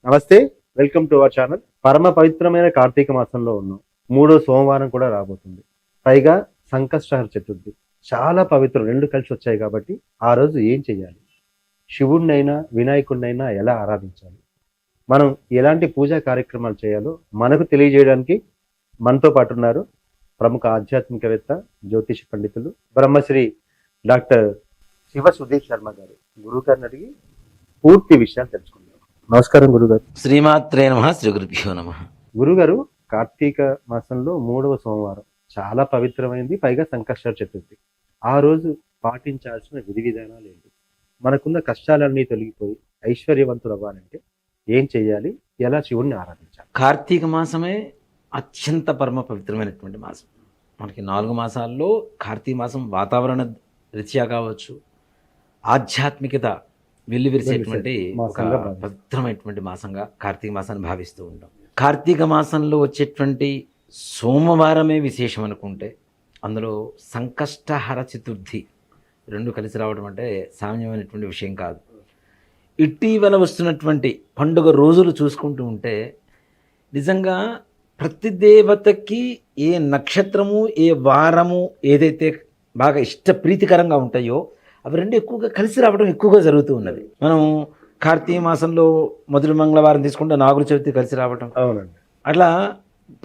నమస్తే, welcome to our channel. పరమ పవిత్రమైన కార్తీక మాసంలో ఉన్నాం. మూడో సోమవారం కూడా రాబోతుంది. పైగా సంకష్టహర చతుర్థి. చాలా పవిత్రం, రెండు కలిసి వచ్చాయి కాబట్టి ఆ రోజు ఏం చెయ్యాలి, శివుణ్ణైనా వినాయకుడినైనా ఎలా ఆరాధించాలి, మనం ఎలాంటి పూజా కార్యక్రమాలు చేయాలో మనకు తెలియజేయడానికి మనతో పాటు ఉన్నారు ప్రముఖ ఆధ్యాత్మికవేత్త, జ్యోతిష పండితులు, బ్రహ్మశ్రీ డాక్టర్ శివ సుధీర్ శర్మ గారు. గురువు గారిని అడిగి పూర్తి విషయాలు తెలుసుకుందాం. నమస్కారం గురుగారు. శ్రీమాత్రే నమః, శ్రీ గురుభ్యో నమః. గురుగారు, కార్తీక మాసంలో మూడవ సోమవారం చాలా పవిత్రమైంది, పైగా సంకష్ట చతుర్థి. ఆ రోజు పాటించాల్సిన విధి విధానాలు ఏంటి, మనకున్న కష్టాలన్నీ తొలగిపోయి ఐశ్వర్యవంతులు అవ్వాలంటే ఏం చెయ్యాలి, ఎలా శివుణ్ణి ఆరాధించాలి? కార్తీక మాసమే అత్యంత పరమ పవిత్రమైనటువంటి మాసం. మనకి 4 మాసాల్లో కార్తీక మాసం వాతావరణ రీత్యా కావచ్చు, ఆధ్యాత్మికత వెల్లివిరిసేటువంటి ఒక పవిత్రమైనటువంటి మాసంగా కార్తీక మాసాన్ని భావిస్తూ ఉంటాం. కార్తీక మాసంలో వచ్చేటువంటి సోమవారమే విశేషం అనుకుంటే, అందులో సంకష్టహర చతుర్థి రెండు కలిసి రావడం అంటే సామాన్యమైనటువంటి విషయం కాదు. ఇటీవల వస్తున్నటువంటి పండుగ రోజులు చూసుకుంటూ ఉంటే నిజంగా ప్రతి దేవతకి ఏ నక్షత్రము, ఏ వారము ఏదైతే బాగా ఇష్టప్రీతికరంగా ఉంటాయో అవి రెండు ఎక్కువగా కలిసి రావడం ఎక్కువగా జరుగుతూ ఉన్నది. మనం కార్తీక మాసంలో మొదటి మంగళవారం తీసుకుంటే నాగుల చవితి కలిసి రావడం, అవునండి, అట్లా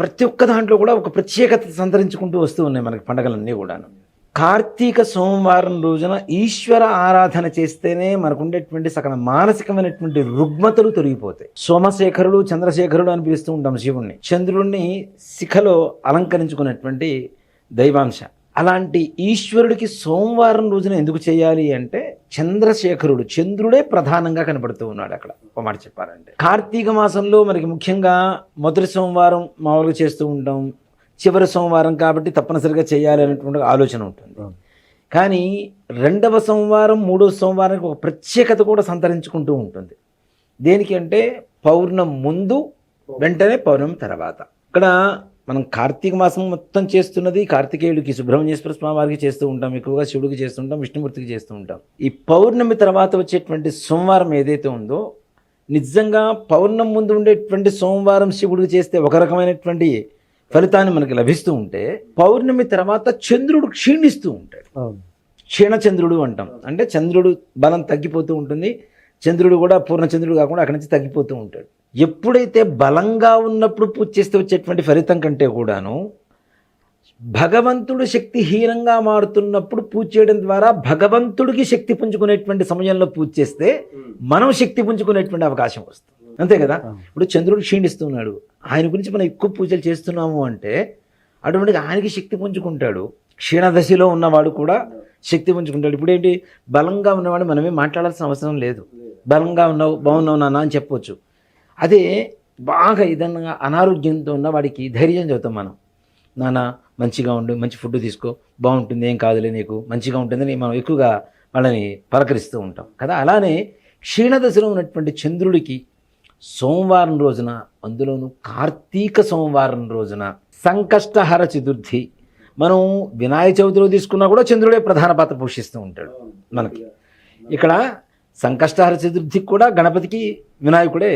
ప్రతి ఒక్క దాంట్లో కూడా ఒక ప్రత్యేకత సంతరించుకుంటూ వస్తూ ఉన్నాయి మనకి పండుగలన్నీ కూడాను. కార్తీక సోమవారం రోజున ఈశ్వర ఆరాధన చేస్తేనే మనకు ఉండేటువంటి సకల మానసికమైనటువంటి రుగ్మతలు తొలగిపోతాయి. సోమశేఖరుడు, చంద్రశేఖరుడు అని పిలుస్తూ ఉంటాం శివుణ్ణి. చంద్రుడిని శిఖలో అలంకరించుకున్నటువంటి దైవాంశ. అలాంటి ఈశ్వరుడికి సోమవారం రోజున ఎందుకు చేయాలి అంటే, చంద్రశేఖరుడు, చంద్రుడే ప్రధానంగా కనబడుతూ ఉన్నాడు అక్కడ. ఒక మాట చెప్పాలంటే కార్తీక మాసంలో మనకి ముఖ్యంగా మొదటి సోమవారం మామూలుగా చేస్తూ ఉంటాం, చివరి సోమవారం కాబట్టి తప్పనిసరిగా చేయాలి అనేటువంటి ఆలోచన ఉంటుంది. కానీ రెండవ సోమవారం, మూడవ సోమవారానికి ఒక ప్రత్యేకత కూడా సంతరించుకుంటూ ఉంటుంది. దేనికి అంటే, పౌర్ణమి ముందు, వెంటనే పౌర్ణమి తర్వాత. ఇక్కడ మనం కార్తీక మాసం మొత్తం చేస్తున్నది కార్తికేయుడికి, సుబ్రహ్మణ్యేశ్వర స్వామి వారికి చేస్తూ ఉంటాం, ఎక్కువగా శివుడికి చేస్తూ ఉంటాం, విష్ణుమూర్తికి చేస్తూ ఉంటాం. ఈ పౌర్ణమి తర్వాత వచ్చేటువంటి సోమవారం ఏదైతే ఉందో, నిజంగా పౌర్ణమి ముందు ఉండేటువంటి సోమవారం శివుడికి చేస్తే ఒక రకమైనటువంటి ఫలితాన్ని మనకి లభిస్తూ ఉంటే, పౌర్ణమి తర్వాత చంద్రుడు క్షీణిస్తూ ఉంటాడు. క్షీణచంద్రుడు అంటాం. అంటే చంద్రుడు బలం తగ్గిపోతూ ఉంటుంది. చంద్రుడు కూడా పూర్ణచంద్రుడు కాకుండా అక్కడి నుంచి తగ్గిపోతూ ఉంటాడు. ఎప్పుడైతే బలంగా ఉన్నప్పుడు పూజ చేస్తే వచ్చేటువంటి ఫలితం కంటే కూడాను, భగవంతుడు శక్తిహీనంగా మారుతున్నప్పుడు పూజ చేయడం ద్వారా భగవంతుడికి శక్తి పుంజుకునేటువంటి సమయంలో పూజ చేస్తే మనం శక్తి పుంజుకునేటువంటి అవకాశం వస్తుంది. అంతే కదా. ఇప్పుడు చంద్రుడు క్షీణిస్తున్నాడు, ఆయన గురించి మనం ఎక్కువ పూజలు చేస్తున్నాము అంటే అటువంటిగా ఆయనకి శక్తి పుంజుకుంటాడు. క్షీణదశలో ఉన్నవాడు కూడా శక్తి పుంజుకుంటాడు. ఇప్పుడు ఏంటి, బలంగా ఉన్నవాడు మనమే మాట్లాడాల్సిన అవసరం లేదు. బలంగా ఉన్నావు, బాగున్నావు నాన్న అని చెప్పవచ్చు. అదే బాగా ఏదన్నా అనారోగ్యంతో ఉన్న వాడికి ధైర్యం చెబుతాం మనం, నాన్న మంచిగా ఉండు, మంచి ఫుడ్ తీసుకో, బాగుంటుంది, ఏం కాదులే నీకు, మంచిగా ఉంటుందని మనం ఎక్కువగా వాళ్ళని పలకరిస్తూ ఉంటాం కదా. అలానే క్షీణదశలో ఉన్నటువంటి చంద్రుడికి సోమవారం రోజున, అందులోనూ కార్తీక సోమవారం రోజున సంకష్టహర చతుర్థి, మనం వినాయక చవితిలో తీసుకున్నా కూడా చంద్రుడే ప్రధాన పాత్ర పోషిస్తూ ఉంటాడు మనకి. ఇక్కడ సంకష్టహర చతుర్థికి కూడా గణపతికి వినాయకుడే,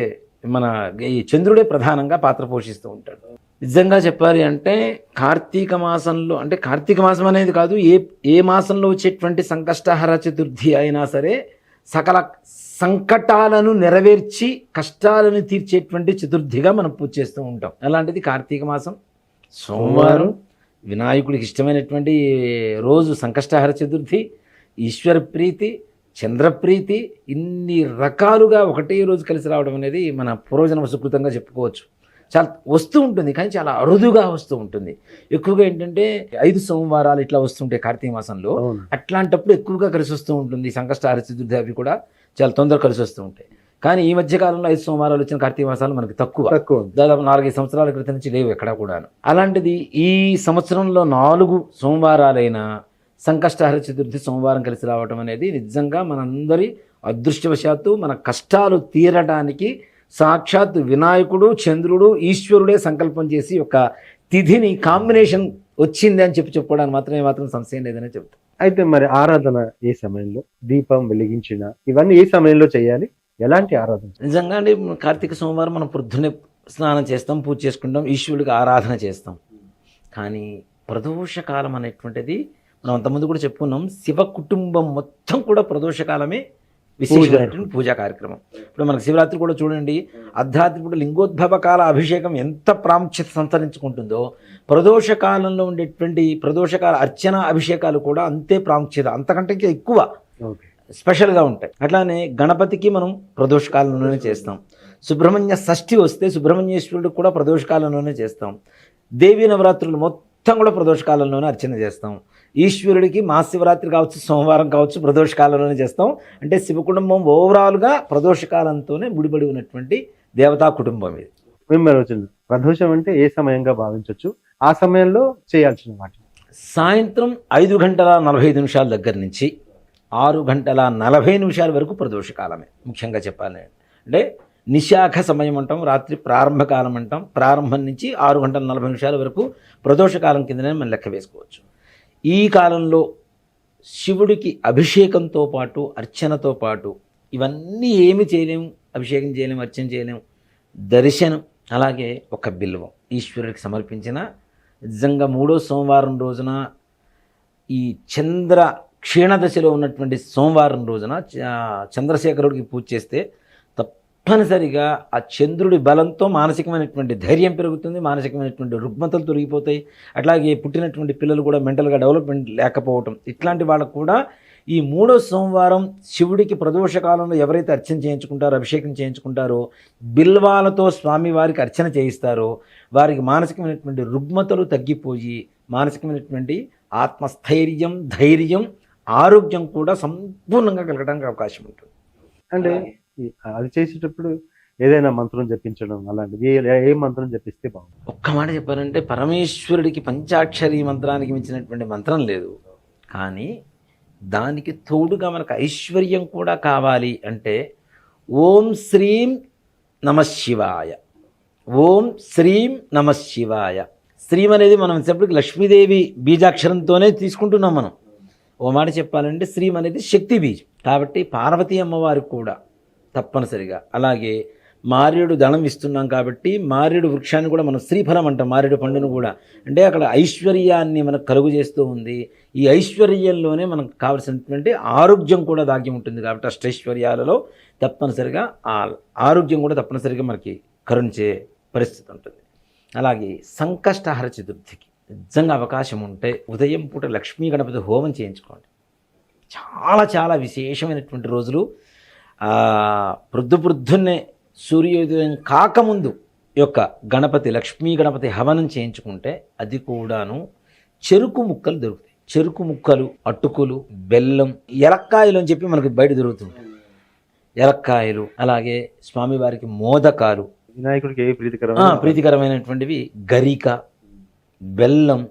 మన ఈ చంద్రుడే ప్రధానంగా పాత్ర పోషిస్తూ ఉంటాడు. నిజంగా చెప్పాలి అంటే కార్తీక మాసంలో, అంటే కార్తీక మాసం అనేది కాదు, ఏ మాసంలో వచ్చేటువంటి సంకష్టహర చతుర్థి అయినా సరే సకల సంకటాలను నెరవేర్చి కష్టాలను తీర్చేటువంటి చతుర్థిగా మనం పూజ చేస్తూ ఉంటాం. అలాంటిది కార్తీక మాసం సోమవారం, వినాయకుడికి ఇష్టమైనటువంటి రోజు సంకష్టహర చతుర్థి, ఈశ్వర ప్రీతి, చంద్రప్రీతి, ఇన్ని రకాలుగా ఒకటే రోజు కలిసి రావడం అనేది మన పూర్వజన్మ సుకృతంగా చెప్పుకోవచ్చు. చాలా వస్తూ ఉంటుంది, కానీ చాలా అరుదుగా వస్తూ ఉంటుంది. ఎక్కువగా ఏంటంటే 5 సోమవారాలు ఇట్లా వస్తుంటాయి కార్తీక మాసంలో. అట్లాంటప్పుడు ఎక్కువగా కలిసి వస్తూ ఉంటుంది. సంకష్టహర చతుర్థి అవి కూడా చాలా తొందరగా కలిసి వస్తూ ఉంటాయి. కానీ ఈ మధ్య కాలంలో 5 సోమవారాలు వచ్చిన కార్తీక మాసాలు మనకి తక్కువ. దాదాపు 4-5 సంవత్సరాల క్రితం నుంచి లేవు ఎక్కడా కూడాను. అలాంటిది ఈ సంవత్సరంలో 4 సోమవారాలైన సంకష్టహర చతుర్థి సోమవారం కలిసి రావడం అనేది నిజంగా మనందరి అదృష్టవశాత్తు మన కష్టాలు తీరడానికి సాక్షాత్ వినాయకుడు, చంద్రుడు, ఈశ్వరుడే సంకల్పం చేసి ఒక తిథిని కాంబినేషన్ వచ్చింది అని చెప్పుకోవడానికి మాత్రం సంశయం లేదని చెప్తాను. అయితే మరి ఆరాధన ఏ సమయంలో, దీపం వెలిగించిన, ఇవన్నీ ఏ సమయంలో చేయాలి, ఎలాంటి ఆరాధన? నిజంగా అండి, కార్తీక సోమవారం మనం పొద్దున్నే స్నానం చేస్తాం, పూజ చేసుకుంటాం, ఈశ్వరుడికి ఆరాధన చేస్తాం. కానీ ప్రదోషకాలం అనేటువంటిది మనం అంతకుముందు కూడా చెప్పుకున్నాం, శివ కుటుంబం మొత్తం కూడా ప్రదోషకాలమే విశేషమైనటువంటి పూజా కార్యక్రమం. ఇప్పుడు మనకు శివరాత్రి కూడా చూడండి, అర్ధరాత్రి పూట లింగోద్భవ కాల అభిషేకం ఎంత ప్రాముఖ్యత సంతరించుకుంటుందో, ప్రదోషకాలంలో ఉండేటువంటి ప్రదోషకాల అర్చన అభిషేకాలు కూడా అంతే ప్రాముఖ్యత, అంతకంటే ఇంకా ఎక్కువ స్పెషల్గా ఉంటాయి. అట్లానే గణపతికి మనం ప్రదోషకాలంలోనే చేస్తాం. సుబ్రహ్మణ్య షష్ఠి వస్తే సుబ్రహ్మణ్యేశ్వరుడికి కూడా ప్రదోషకాలంలోనే చేస్తాం. దేవీ నవరాత్రులు మొత్తం కూడా ప్రదోషకాలంలోనే అర్చన చేస్తాం. ఈశ్వరుడికి మహాశివరాత్రి కావచ్చు, సోమవారం కావచ్చు, ప్రదోషకాలంలోనే చేస్తాం. అంటే శివ కుటుంబం ఓవరాల్గా ప్రదోషకాలంతోనే ముడిపడి ఉన్నటువంటి దేవతా కుటుంబం ఇది. ప్రదోషం అంటే ఏ సమయంగా భావించవచ్చు, ఆ సమయంలో చేయాల్సిన వాటి? సాయంత్రం 5:45 దగ్గర నుంచి 6:40 వరకు ప్రదోషకాలమే. ముఖ్యంగా చెప్పాలి అంటే నిశాఖ సమయం అంటాం, రాత్రి ప్రారంభకాలం అంటాం. ప్రారంభం నుంచి 6:40 వరకు ప్రదోషకాలం కిందనే మనం లెక్క వేసుకోవచ్చు. ఈ కాలంలో శివుడికి అభిషేకంతో పాటు, అర్చనతో పాటు ఇవన్నీ ఏమి చేయలేము, అభిషేకం చేయలేము, అర్చన చేయలేము. దర్శనం, అలాగే ఒక బిల్వం ఈశ్వరుడికి సమర్పించిన, నిజంగా 3వ సోమవారం రోజున, ఈ చంద్ర క్షీణదశలో ఉన్నటువంటి సోమవారం రోజున చంద్రశేఖరుడికి పూజ చేస్తే తప్పనిసరిగా ఆ చంద్రుడి బలంతో మానసికమైనటువంటి ధైర్యం పెరుగుతుంది, మానసికమైనటువంటి రుగ్మతలు తొలగిపోతాయి. అట్లాగే పుట్టినటువంటి పిల్లలు కూడా మెంటల్గా డెవలప్మెంట్ లేకపోవటం, ఇట్లాంటి వాళ్ళకు కూడా ఈ 3వ సోమవారం శివుడికి ప్రదోషకాలంలో ఎవరైతే అర్చన చేయించుకుంటారో, అభిషేకం చేయించుకుంటారో, బిల్వాలతో స్వామివారికి అర్చన చేయిస్తారో వారికి మానసికమైనటువంటి రుగ్మతలు తగ్గిపోయి మానసికమైనటువంటి ఆత్మస్థైర్యం, ధైర్యం, ఆరోగ్యం కూడా సంపూర్ణంగా కలగడానికి అవకాశం ఉంటుంది. అంటే అది చేసేటప్పుడు ఏదైనా మంత్రం జపించడం అలాంటిది, ఏ మంత్రం జపిస్తే బాగుంది? ఒక్క మాట చెప్పారంటే పరమేశ్వరుడికి పంచాక్షరి మంత్రానికి మించినటువంటి మంత్రం లేదు. కానీ దానికి తోడుగా మనకు ఐశ్వర్యం కూడా కావాలి అంటే ఓం శ్రీం నమఃశివాయ, ఓం శ్రీం నమఃశివాయ. శ్రీం అనేది మనం చెప్పటికి లక్ష్మీదేవి బీజాక్షరంతోనే తీసుకుంటున్నాం మనం. ఓ మాట చెప్పాలంటే శ్రీం అనేది శక్తి బీజం కాబట్టి పార్వతీ అమ్మవారికి కూడా తప్పనిసరిగా. అలాగే మారేడు దళం ఇస్తున్నాం కాబట్టి మారేడు వృక్షాన్ని కూడా మనం శ్రీఫలం అంటాం, మారేడు పండును కూడా. అంటే అక్కడ ఐశ్వర్యాన్ని మనకు కలుగు చేస్తూ ఉంది. ఈ ఐశ్వర్యంలోనే మనకు కావలసినటువంటి ఆరోగ్యం కూడా దాగి ఉంటుంది కాబట్టి అష్టైశ్వర్యాలలో తప్పనిసరిగా ఆ ఆరోగ్యం కూడా తప్పనిసరిగా మనకి కరుణించే పరిస్థితి ఉంటుంది. అలాగే సంకష్టహర చతుర్థికి నిజంగా అవకాశం ఉంటే ఉదయం పూట లక్ష్మీ గణపతి హోమం చేయించుకోండి. చాలా చాలా విశేషమైనటువంటి రోజులు. ప్రొద్దున్నే సూర్యోదయం కాకముందు యొక్క గణపతి, లక్ష్మీ గణపతి హవనం చేయించుకుంటే అది కూడాను చెరుకు ముక్కలు దొరుకుతాయి. చెరుకు ముక్కలు, అటుకులు, బెల్లం, ఎలక్కాయలు అని చెప్పి మనకి బయట దొరుకుతుంటాయి. ఎలక్కాయలు, అలాగే స్వామివారికి మోదకాలు, వినాయకుడికి ప్రీతికరమైనటువంటివి గరిక, బెల్లం,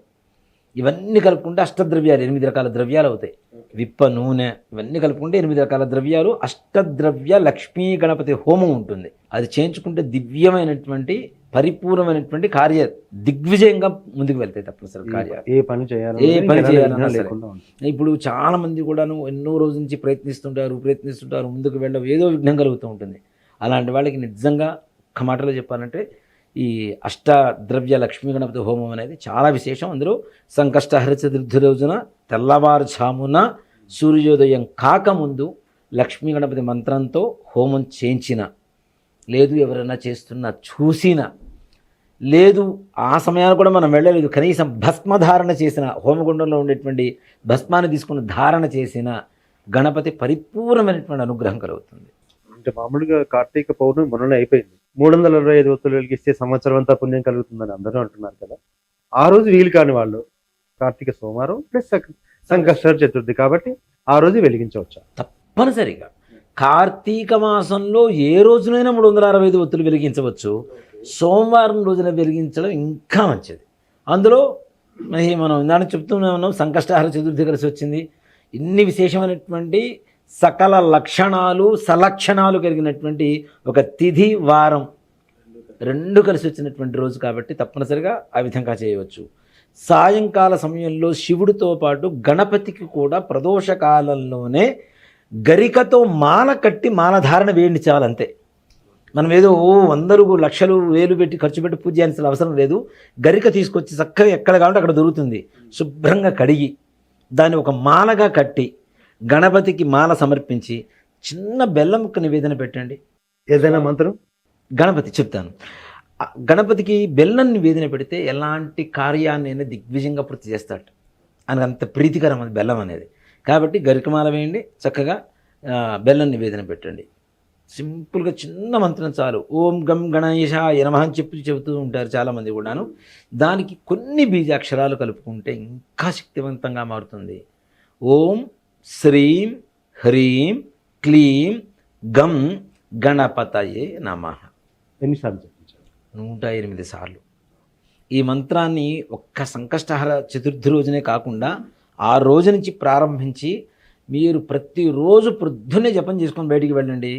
ఇవన్నీ కలుపుకుంటే అష్టద్రవ్యాలు 8 రకాల ద్రవ్యాలు అవుతాయి. విప్ప నూనె, ఇవన్నీ కలుపుకుంటే 8 రకాల ద్రవ్యాలు. అష్టద్రవ్య లక్ష్మీ గణపతి హోమం ఉంటుంది. అది చేయించుకుంటే దివ్యమైనటువంటి పరిపూర్ణమైనటువంటి కార్య దిగ్విజయంగా ముందుకు వెళ్తాయి. తప్పనిసరి కార్యాలు ఏ పని చేయాలన్నా. ఇప్పుడు చాలా మంది కూడాను ఎన్నో రోజుల నుంచి ప్రయత్నిస్తుంటారు, ముందుకు వెళ్ళడం ఏదో విఘ్నం కలుగుతూ ఉంటుంది. అలాంటి వాళ్ళకి నిజంగా ఒక్క మాటలో చెప్పాలంటే ఈ అష్టద్రవ్య లక్ష్మీ గణపతి హోమం అనేది చాలా విశేషం. అందులో సంకష్టహర చతుర్థి రోజున తెల్లవారుజామున సూర్యోదయం కాకముందు లక్ష్మీ గణపతి మంత్రంతో హోమం చేయించిన, లేదు ఎవరైనా చేస్తున్నా చూసినా, లేదు ఆ సమయాన్ని కూడా మనం వెళ్ళలేదు, కనీసం భస్మధారణ చేసిన, హోమగుండంలో ఉండేటువంటి భస్మాన్ని తీసుకుని ధారణ చేసిన గణపతి పరిపూర్ణమైనటువంటి అనుగ్రహం కలుగుతుంది. అంటే మామూలుగా కార్తీక పౌర్ణమి మొన్ననే అయిపోయింది. 365 ఒత్తులు వెలిగిస్తే సంవత్సరం అంతా పుణ్యం కలుగుతుందని అందరూ అంటున్నారు కదా. ఆ రోజు వీలు కాని వాళ్ళు కార్తీక సోమవారం ప్లస్ సంకష్ట చతుర్థి కాబట్టి ఆ రోజు వెలిగించవచ్చా? తప్పనిసరిగా కార్తీక మాసంలో ఏ రోజునైనా 365 ఒత్తులు వెలిగించవచ్చు. సోమవారం రోజున వెలిగించడం ఇంకా మంచిది. అందులో మనం ఇందాక చెప్తూనే ఉన్నాం, సంకష్టహర చతుర్థి కలిసి వచ్చింది. ఇన్ని విశేషమైనటువంటి సకల లక్షణాలు, సలక్షణాలు కలిగినటువంటి ఒక తిథి, వారం రెండు కలిసి వచ్చినటువంటి రోజు కాబట్టి తప్పనిసరిగా ఆ విధంగా చేయవచ్చు. సాయంకాల సమయంలో శివుడితో పాటు గణపతికి కూడా ప్రదోషకాలంలోనే గరికతో మాల కట్టి మాలధారణ వేయండి చాలు అంతే. మనం ఏదో వందలు లక్షలు వేలు పెట్టి ఖర్చు పెట్టి పూజ చేయాల్సిన అవసరం లేదు. గరిక తీసుకొచ్చి చక్కగా ఎక్కడ కావాలంటే అక్కడ దొరుకుతుంది, శుభ్రంగా కడిగి దాన్ని ఒక మాలగా కట్టి గణపతికి మాల సమర్పించి చిన్న బెల్లం ముక్క నివేదన పెట్టండి. ఏదైనా మంత్రం గణపతి చెప్తాను. గణపతికి బెల్లం నివేదన పెడితే ఎలాంటి కార్యాన్ని దిగ్విజయంగా పూర్తి చేస్తాడు అని అంత ప్రీతికరం అది బెల్లం అనేది. కాబట్టి గరికమాల వేయండి, చక్కగా బెల్లం నివేదన పెట్టండి. సింపుల్గా చిన్న మంత్రం చాలు. ఓం గం గణేశాయ నమః అని చెబుతూ ఉంటారు చాలామంది కూడాను. దానికి కొన్ని బీజాక్షరాలు కలుపుకుంటే ఇంకా శక్తివంతంగా మారుతుంది. ఓం శ్రీం హ్రీం క్లీం గం గణపతయే నమః. ఎన్నిసార్లు చెప్పించారు? 108 సార్లు. ఈ మంత్రాన్ని ఒక్క సంకష్టహర చతుర్థి రోజునే కాకుండా ఆ రోజు నుంచి ప్రారంభించి మీరు ప్రతిరోజు పొద్దున్నే జపం చేసుకొని బయటికి వెళ్ళండి.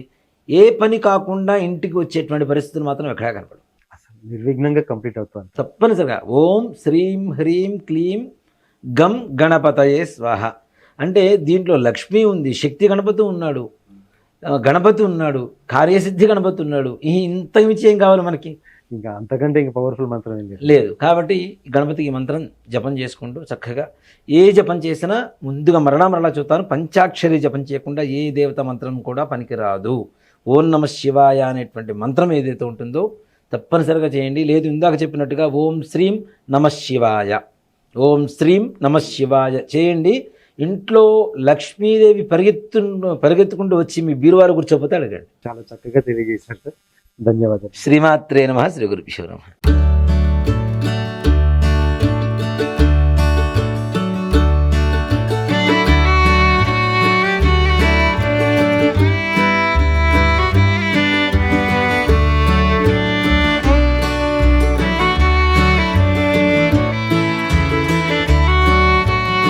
ఏ పని కాకుండా ఇంటికి వచ్చేటువంటి పరిస్థితులు మాత్రం ఎక్కడా కనపడవు. అసలు నిర్విఘ్నంగా కంప్లీట్ అవుతాను. తప్పనిసరిగా ఓం శ్రీం హ్రీం క్లీం గం గణపతయే స్వాహ అంటే దీంట్లో లక్ష్మి ఉంది, శక్తి గణపతి ఉన్నాడు, గణపతి ఉన్నాడు, కార్యసిద్ధి గణపతి ఉన్నాడు. ఇంత మించి ఏం కావాలి మనకి? ఇంకా అంతకంటే ఇంకా పవర్ఫుల్ మంత్రం ఏం లేదు. కాబట్టి గణపతికి మంత్రం జపం చేసుకుంటూ చక్కగా ఏ జపం చేసినా ముందుగా మరలా చూస్తాను. పంచాక్షరి జపం చేయకుండా ఏ దేవత మంత్రం కూడా పనికిరాదు. ఓం నమ శివాయ అనేటువంటి మంత్రం ఏదైతే ఉంటుందో తప్పనిసరిగా చేయండి. లేదు ఇందాక చెప్పినట్టుగా ఓం శ్రీం నమ శివాయ, ఓం శ్రీం నమ శివాయ చేయండి. ఇంట్లో లక్ష్మీదేవి పరిగెత్తుకుంటూ వచ్చి మీ బీరువారు కూర్చోపోతే అడగండి. చాలా చక్కగా తెలియజేశారు సార్. ధన్యవాదాలు. శ్రీమాత్రే నమః. శ్రీ గురుభ్యో నమః.